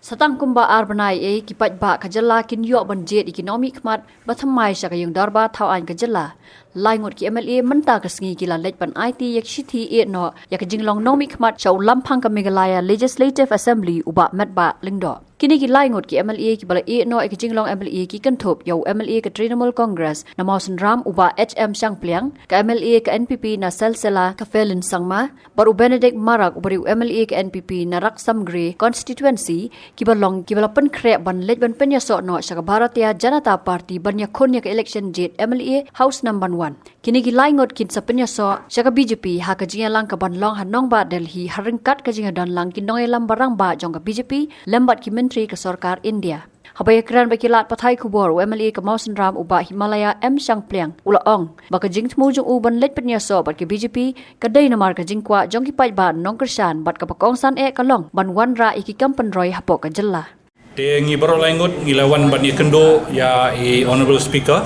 Satang kumba arbanai kipat ba kajala kin yok banjet ekonomi khmat bathamai sakayung darba thau an kajala laingot ki MLA menta kasngi kila lejpan IT yak shithi e no yak jinglong nomi khmat chau lampang ka Meghalaya Legislative Assembly uba matba lingdo kini ki laingot ki MLA ki bala e no ek jinglong MLA ki kanthop yo MLA ka Trinamool Congress na Mausan Ram uba HM Sangpliang ka MLA ka NPP na Selsela ka Felin Sangma baru Benedict Marak ubari MLA ka NPP na Raksamgre constituency kibalong kibalapan krek ban lej ban penyaso no saka Bharatiya Janata Party ban yakon yak election jet MLA House number 1 kini ki laingot kin sa penyaso saka BJP ha ka jinga lang ka ban long hanong ba Delhi haringkat ka jinga dan lang kin nong elam barang ba jong ka BJP lembat ki menteri ka Sarkar India habaya kran bakilat pathai kubor MLA ka Mausan Ram uba Himalaya M Sangpliang ulaong baka jing thmu jong uban lej penyaso bat ki BJP kadai namar ka jingkwa jong ki pai ba nong kersan bat ka pakongsan e kalong ban wanra iki kampan roy hapo ka jella te ngibaro laingot ngilawan ban ikendo ya honorable speaker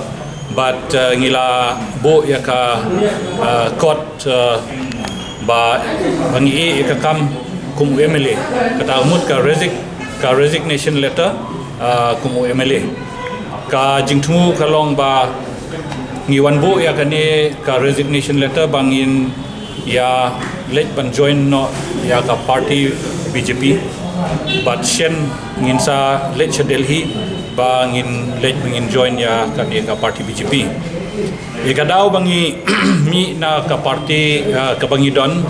but ngila bo ya ka court ba bangi e ka kam kum MLA kata umut ka resignation letter kum MLA ka jingthmu kalong ba ngiwan bo ya kane ka resignation letter bangin ya let ban join no ya ka party BJP but shen ngin sa let Delhi bangin let bangin join ya kane ka party BJP ikadaw bangi mi na ka party ka bangi don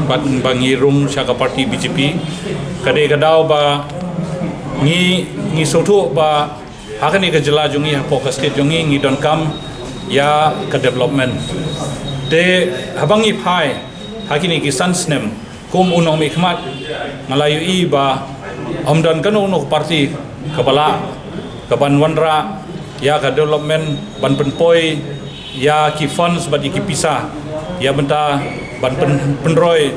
bangi room sa ka party BJP kade kadaw ba ngi soto ba hakani ka jela jungi hapo ka state jungi ngi don kam ya ka development de habangi phai hakini ki sansnem kum unom ikhmat ngalayu i ba amdan kanu no party kabala kaban wanra ya ka development ban penpoi ya ki funds badi ki pisa ya benta ban penroy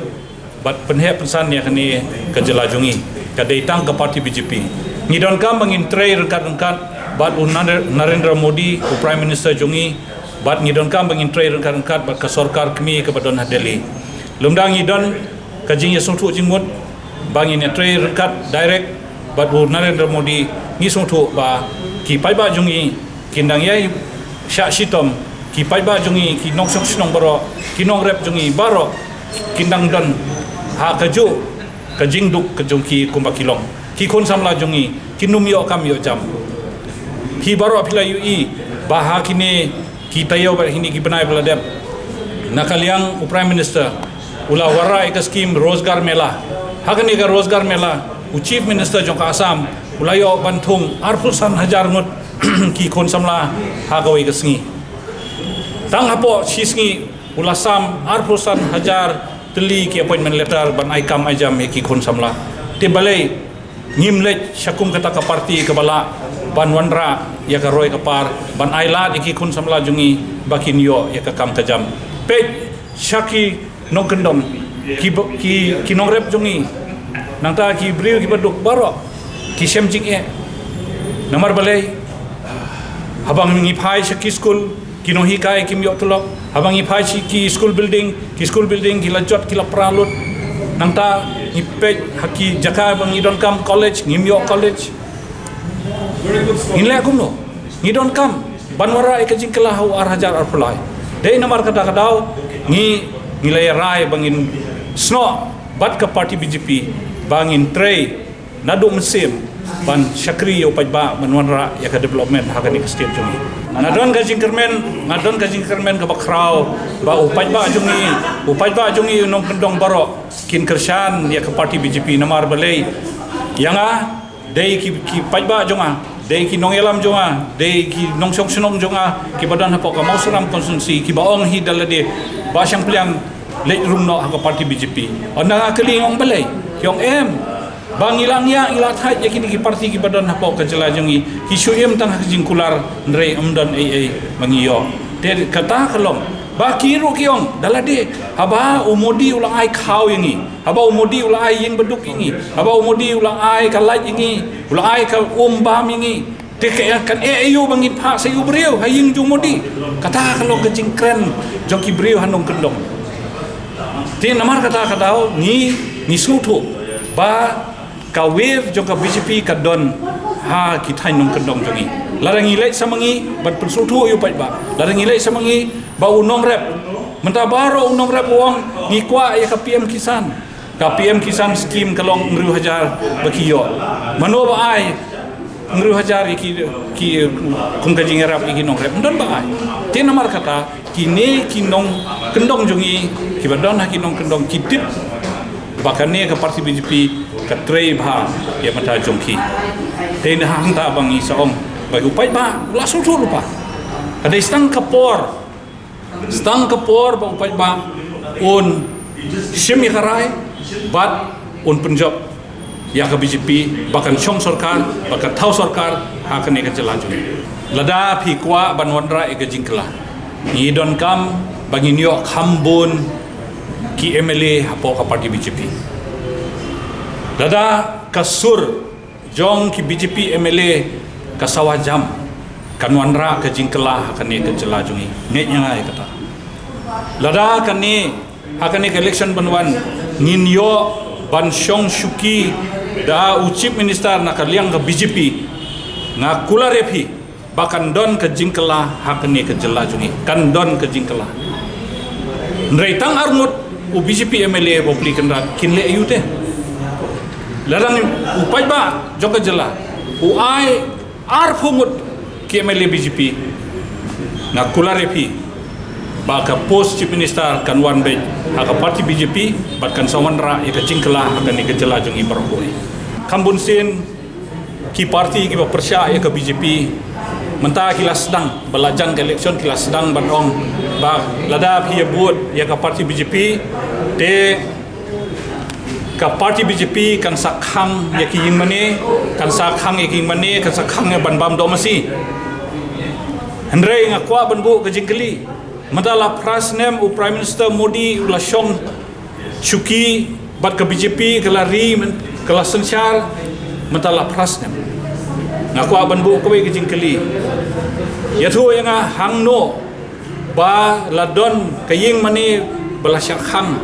bat penhe pensan ya kani ka jela jungi ka deitang ka party BJP ngidon kam bangin tray rekat bat Narendra Modi ku prime minister jungi bat ngidon kam bangin tray rekat bat ka Sarkar kami ke badon Delhi lumdang ngidon ka jing ya sungtu jingmut bangin ya tray rekat direct bat Narendra Modi ngi sungtu ba ki pai ba jungi kindang yai sya sitom ki pai ba jungi ki nong sok sinong baro ki nong rep jungi baro kindang don ha kaju kajing duk kajungki kumbakilong ki kon samla jungi kinum yo kam yo jam ki baro apila ui baha kini ki tayo bar hini ki banai beladep nakaliang prime minister ula wara ek scheme rozgar mela hakani ga rozgar mela chief minister jong Assam ula yo bantung arpusan hajar ngut ki kon samla ha gawi gasngi tang hapo sisngi ula sam arpusan hajar teli ki appointment letter ban aikam ajam ki kon samla tibalai ngimlej syakum kata ka parti kabala ban wanra ya ka roy kapar ban ailat ki kun samla jungi bakin yo ya ka kam kajam pe syaki nong kendom ki nong rep jungi nangta ki briu ki baduk baro ki semjing e namar balai habang ngi phai syaki school ki no hikai kim yo tulok habang ngi phai ki school building ki lajot ki la pralut nangta ipej haki jaka bang idon kam college ngimyo college inle akumno ngidon kam banwara ikajing kelahu arhajar arpulai dei namar kada kadau ngilay rai bangin sno bat ka party BJP bangin tray nadu mesim ban syakri yo pajba banwara ya ka development hakani ka state jungi ngadon kajing kermen ka bakrau ba upajba jungi nong kendong baro kin kersan ya ke parti BJP namar balai yanga dei ki pajba jonga dei ki nong elam jonga dei ki nong sok sunong jonga ki badan hapo ka Mausan konsumsi ki baong hi dalade ba syang pliang lej room no ka parti BJP onda kali ngong balai yong em bang ilang ya ila thai ya kini ki parti ki badan hapo ka jela jongi ki syuem tang jingkular ndrei amdan ai mangiyo te kata kalong bakiru kiong dalade haba umodi ulang ai khaw yangi haba umodi ulang ai yin beduk yangi haba umodi ulang ai kalaj yangi ulang ai ka bam yangi te kan ayu bangin pha sayu briu haying jumodi kata kalau kecing kren joki briu hanong kendong te namar kata kadau ni sutu ba ka wave jong ka BJP ka don ha ki thai nong kendong jongi larang ilai samangi ban pensultu yu pai ba larang ilai samangi ba unong rep menta baro unong rep wong ngikwa ya ka PM Kisan scheme kalong ngru hajar bakiyo mano ba ai ngru hajar ki kum ka jing rap ki nong rep don ba ai te namar kata kini kinong kendong jongi ki badon ha kinong kendong kitip bakane ka parti BJP ka trei bha ya mata jongki te na hang ta bangi saong bagi upai ba la su tu lupa ada stang kapor ba upai ba on shimi karai bat on punjab ya ka BJP bahkan chong sarkar bahkan thau sarkar ha ka ne ka jalan jong lada phi kwa banwandra e ka jingkla ni don kam bagi nyok hambun ki MLA hapo ka parti BJP lada kasur jong ki BJP MLA kasawa jam kanwanra ka jingkela hakane ka jela jungi ngenya ngai kata lada kani hakane ka election banwan nginyo bansyong shuki da chief minister na kaliang ka BJP nga kula repi bakan don ka jingkela hakane ka jela jungi kan don ka jingkela nreitang arngut u BJP MLA popli kenrat kinle ayute larang upai ba joka jela u ai ar phumut ki MLA BJP na kula repi ba ka post chief minister kan wan be ha ka parti BJP bat kan sawanra e ka jingkela ha ni ka jela jong i barkoi kambun sin ki parti ki ba persya e ka BJP menta kilas sedang belajang ke election kilas sedang bandong ba lada phi buat ya ka parti BJP te ka parti BJP kan sakhang ya ki ying mane kan sakhang ya ki mane kan sakhang ya ban bam do masi hendrei ngakwa ban bu ka jingkeli madala prasnem u prime minister Modi ula shong chuki bat ka BJP kala ri kala sensyar madala prasnem ngakwa ban bu ko ke jingkeli ya thu yang hangno ba ladon kaying mani belasyak hang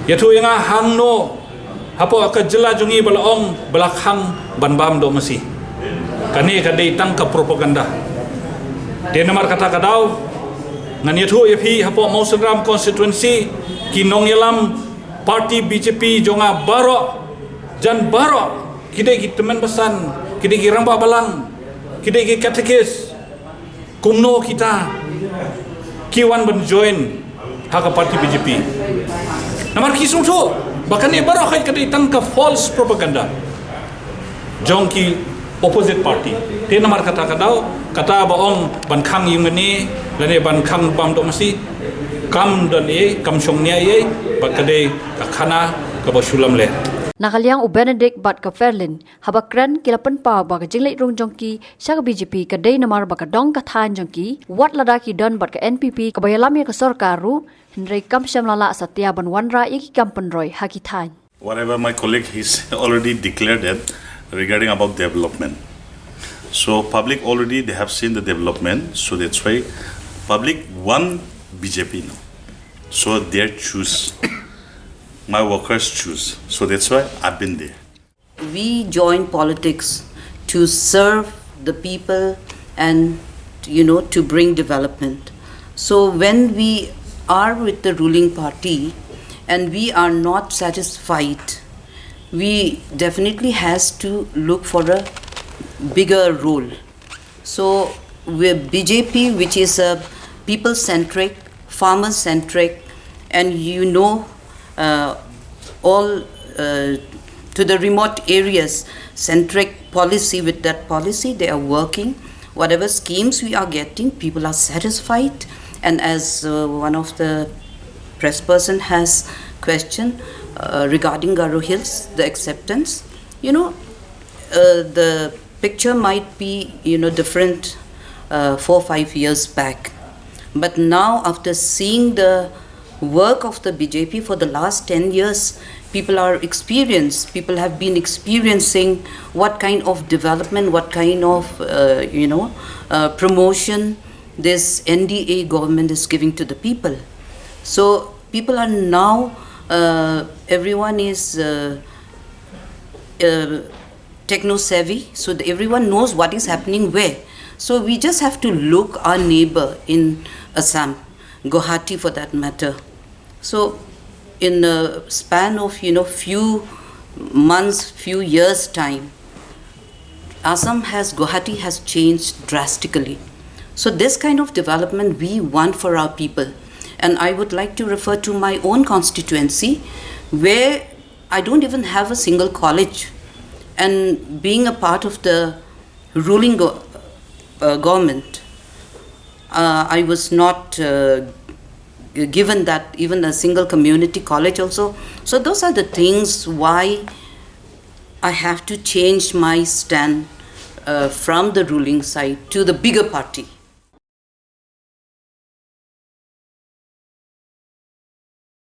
ya thu yang hangno hapo ka jela jungi balaong belakhang banbam do masi kani ka dei tang ka propaganda de namar kata kadau ngan ya thu yapi hapo Mauseram constituency kinong yalam parti BJP jonga baro jan baro kidai ki teman pesan kidai ki ramba balang kidai ki katekis kumno kita kiwan ben join haka parti BJP namar kisung tu bahkan ni baru kai kadai tangka false propaganda jongki opposite party te namar kata kadau kata baong ban khang yung ni lane ban khang bam do masi kam don e kam song nia e bakade ka khana ka basulam le nakaliang u Benedict bat ka Ferlin habakran kilapan pa ba ka jinglei rong jongki sya ka BJP ka dei namar ba ka dong ka than jongki wat lada ki don bat ka NPP ka bayalami ka sarkaru hendrei kam shamlala satya banwanra iki kampan roy haki than whatever my colleague he's already declared it regarding about development. So public already they have seen the development, so that's why public want BJP now. So they choose. My workers choose. So that's why I've been there. We join politics to serve the people and to bring development. So when we are with the ruling party and we are not satisfied, we definitely has to look for a bigger role. So with BJP, which is a people-centric, farmer-centric, and all to the remote areas centric policy. With that policy they are working. Whatever schemes we are getting, people are satisfied. And as one of the press person has questioned regarding Garo Hills, the acceptance, the picture might be different 4-5 years back, but now after seeing the work of the BJP for the last 10 years, people have been experiencing what kind of development, what kind of promotion this NDA government is giving to the people. So people are now everyone is techno savvy, so that everyone knows what is happening where. So we just have to look our neighbor in Assam, Guwahati for that matter. So in a span of few months, few years time, Guwahati has changed drastically. So this kind of development we want for our people. And I would like to refer to my own constituency, where I don't even have a single college. And being a part of the ruling government, I was not given that even a single community college also. So those are the things why I have to change my stand from the ruling side to the bigger party.